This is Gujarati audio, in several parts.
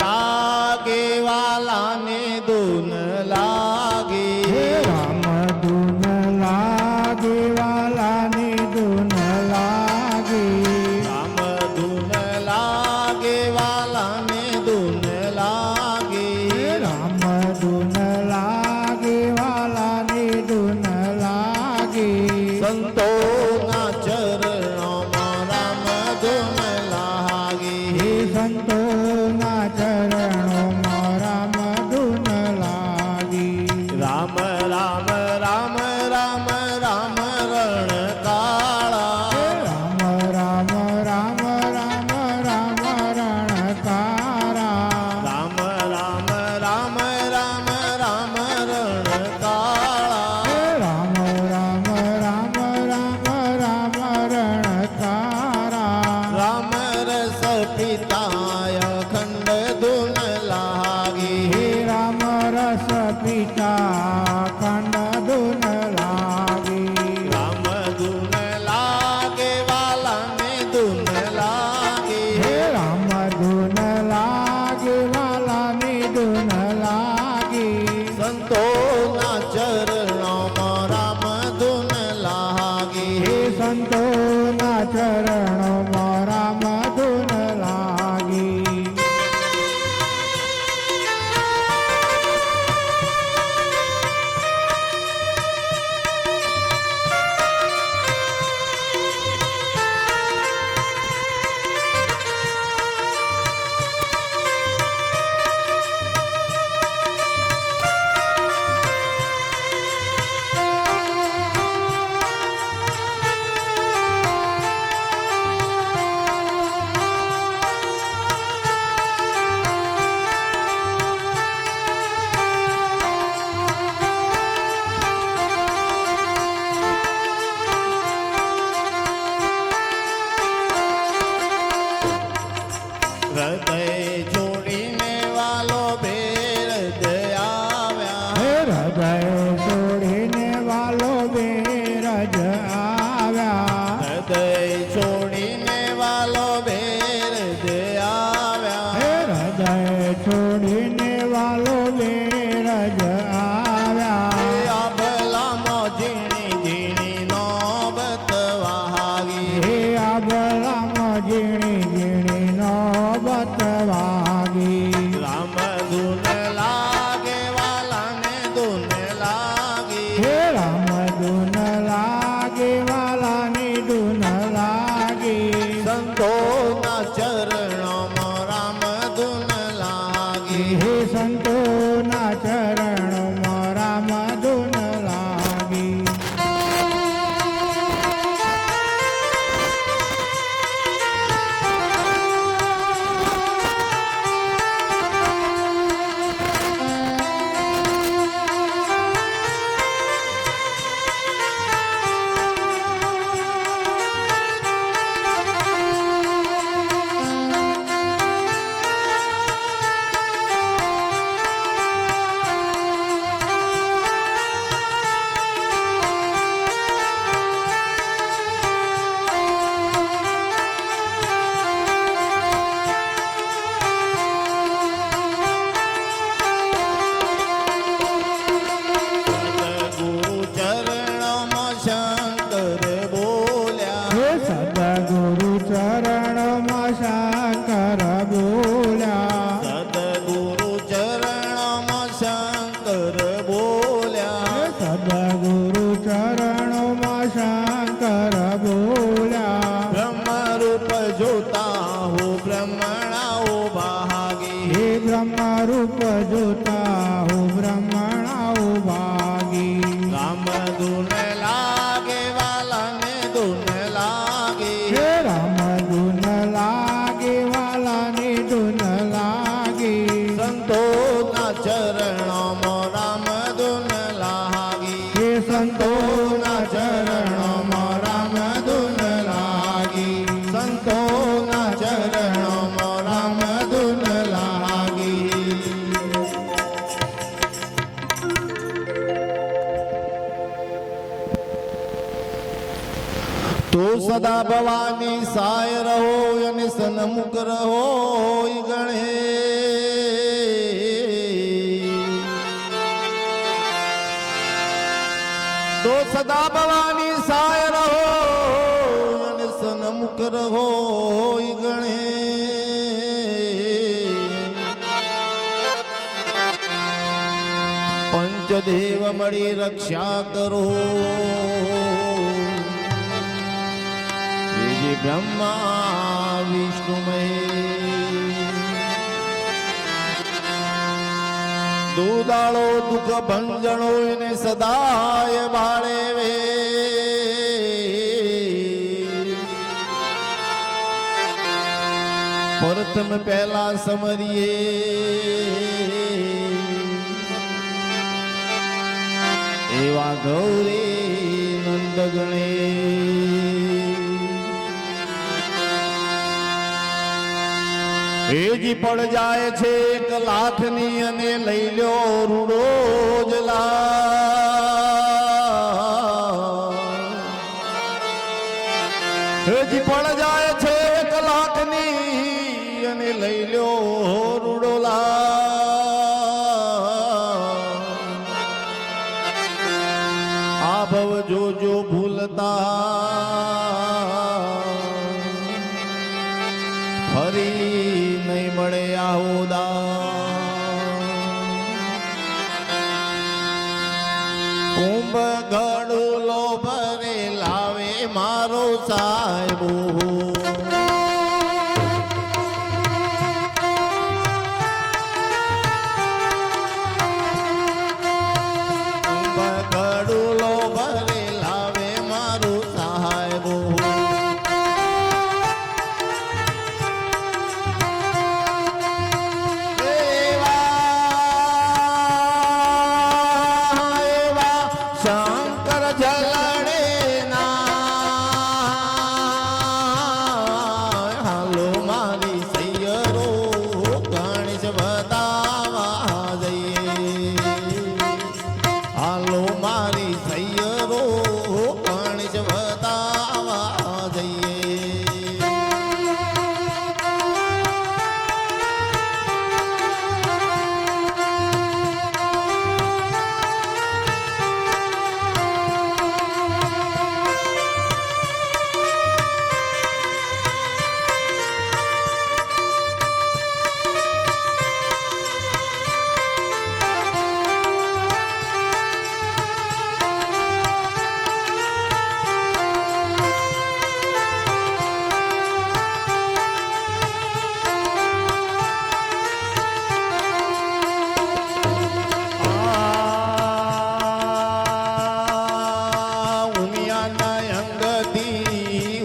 લાગે વાલાને ધૂન લાગે રામ ધૂન લાગે વાલાને ધૂન લાગે રામ ધૂન લાગે વાલાને ધૂન લાગે રામ ધૂન લાગે વાલાને ધૂન લાગે સંતોના ચરણોમાં રામ ધૂન લાગે સંતોના ચરણોમાં રામ ધૂન લાગે રામ રામ રામ રામ રામ રણ કાળા રામ રામ રામ રામ રામ રણકારા રામ રામ રામ રામ રામ રણ કાળા રામ રામ રામ રામ રામ રણકારા રામ રસ પિતાય ખંડ ધૂન લાગે હે રામ રસ પિતા ખંડ ધૂન લાગે રામ ધૂન લાગે વાલાને ધૂન લાગે હે રામ ધૂન લાગે વાલાને ધૂન લાગે સંતોના ચરણોમાં રામ ધૂન લાગે હે સંતોના ચરણોમાં રામ ધૂન લાગે હૃદય જોડીને વાલો બેર આવ્યા હે હૃદય છોડીને વાલો બેરજ આવ્યા હૃદય છોડીને વાલો બેર આવ્યા હે હૃદય છોડીને વાલો બેરજ આવ્યા અબલામાં ઝીણી ઝીણી નોબત વાગી હે આબલામાં ઝીણી ઝીણી નોબત વાગી રામ ધૂન લાગે વાલાને ધૂન લાગે હે રામ ધૂન લાગે વાલાને ધૂન લાગે સંતોના ચરણોમાં રામ ધૂન લાગે હે સંતોના ચરણોમાં રામ ધૂન લાગે સદગુરુ ચરણોમાં શંકર બોલ્યા હે સદગુરુ ચરણમાં શંકર બોલ્યા સદગુરુ ચરણોમાં શંકર બોલ્યા હે સદગુરુ ચરણમાં શંકર બોલ્યા બ્રહ્મ રૂપ જોતા હો બ્રહ્મણાઓ ભાગી હે બ્રહ્મ રૂપ જોતા હું બ્રહ્મણાઓ ભાગી રામ ધૂન લાગે વાલાને ધૂન લાગે હે રામ ધૂન લાગે વાલાને ધૂન લાગે સંતોના ચરણોમાં રામ ધૂન લાગે હે સંતોના ચરણોમાં રામ ધૂન લાગે સંતોના ચરણોમાં રામ ધૂન લાગે તો સદા ભવાની સાય રહો અને સન્મુખ રહો ગણેશ સદા ભવાની સાય રહો અને સન્મુખ રહો ઈ ગણે પંચદેવ મળી રક્ષા કરો શ્રીજી બ્રહ્મા વિષ્ણુ મહેશ દુદાળો દુઃખ ભંજણો એને સદાય બાળે વે પ્રથમ પહેલા સમરીએ એવા ગૌરી નંદ ગણે એજી પડ જાય છે 1 લાખની અને લઈ લ્યો રૂડો જલા એજી પડ જાય છે 1 લાખની અને લઈ લ્યો રૂડો આ ભવ જોજો ભૂલતા ફરી નહીં મળે આહોદા કુંભ ગડુલો ભરે લાવે મારો સાહેબો શંકર જલડે હાલો મારી સૈયરો ગણેશ બતાવા જઈએ હાલો મારી સૈયરો ગણેશ બતાવા જઈએ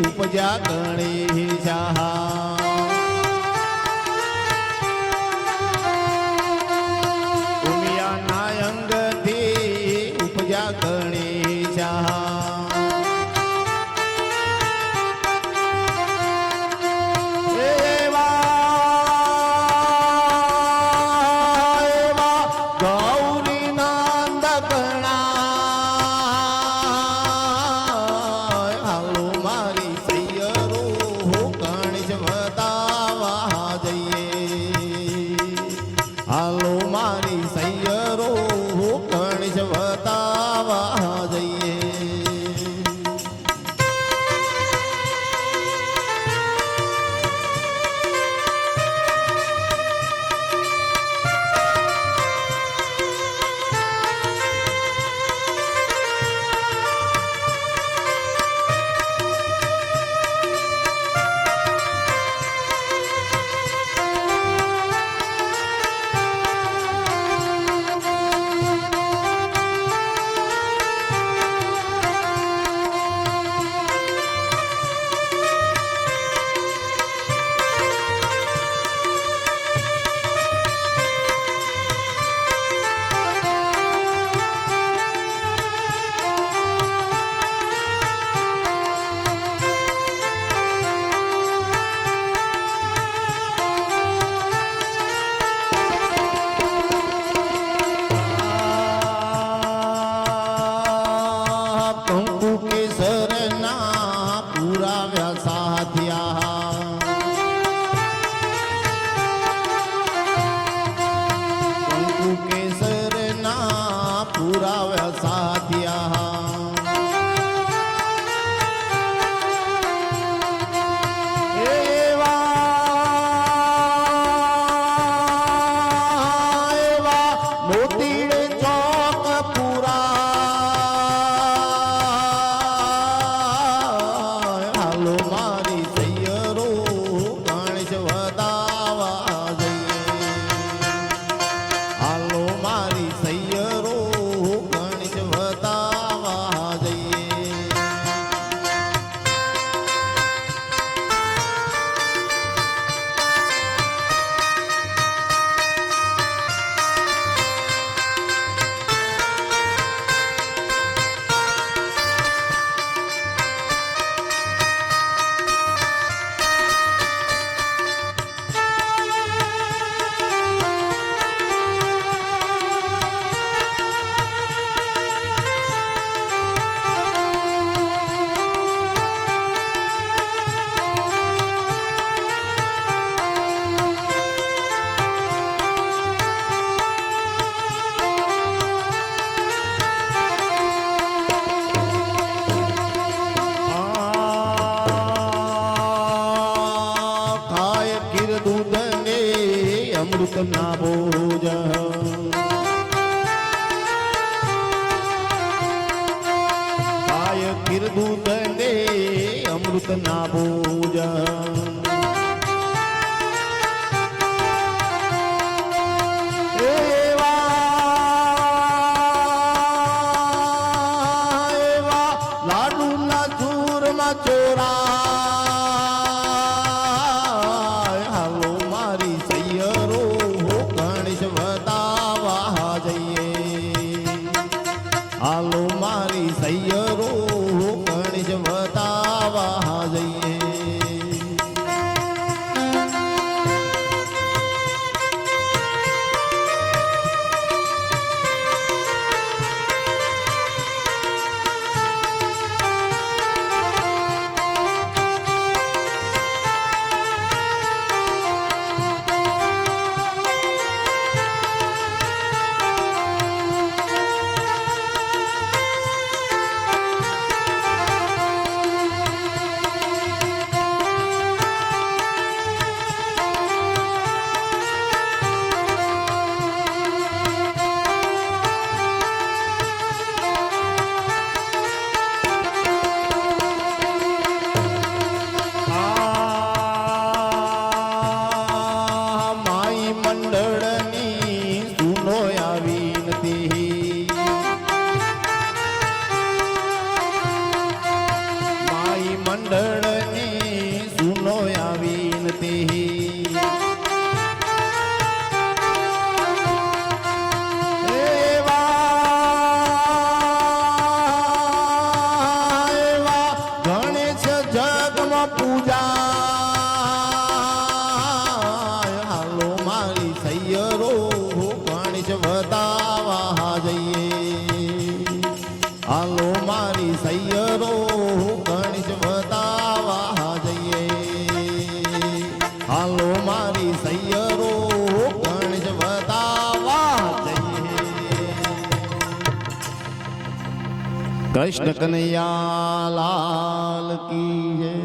ઉપજા ગણેશા ઉમિયાના અંગથી ઉપજા ગણેશા ગૌરી નંદ હાલો મારી સૈયરો ગણેશ બતાવા જઈએ અમૃતના બોજ કાય કીર્દૂત દે અમૃતના બોજ લાડુના ચૂરમાં ચોરા હાલો મારી સૈયરો ગણેશ વતાવા જઈએ હાલો મારી સૈયરો ગણેશ વતાવા જઈએ માઈ મંડળની સુનો આવી નથી માઈ મંડળની સુનો આવી નથી એવા ગણેશ જગમાં પૂજા હાલો મારી સૈયરો ગણેશ વતાવા જઈએ હાલો મારી સૈયરો ગણેશ વતાવા જઈએ હાલો મારી સૈયરો ગણેશ વતાવા જઈએ કૃષ્ણ કનૈયા લાલ કી જય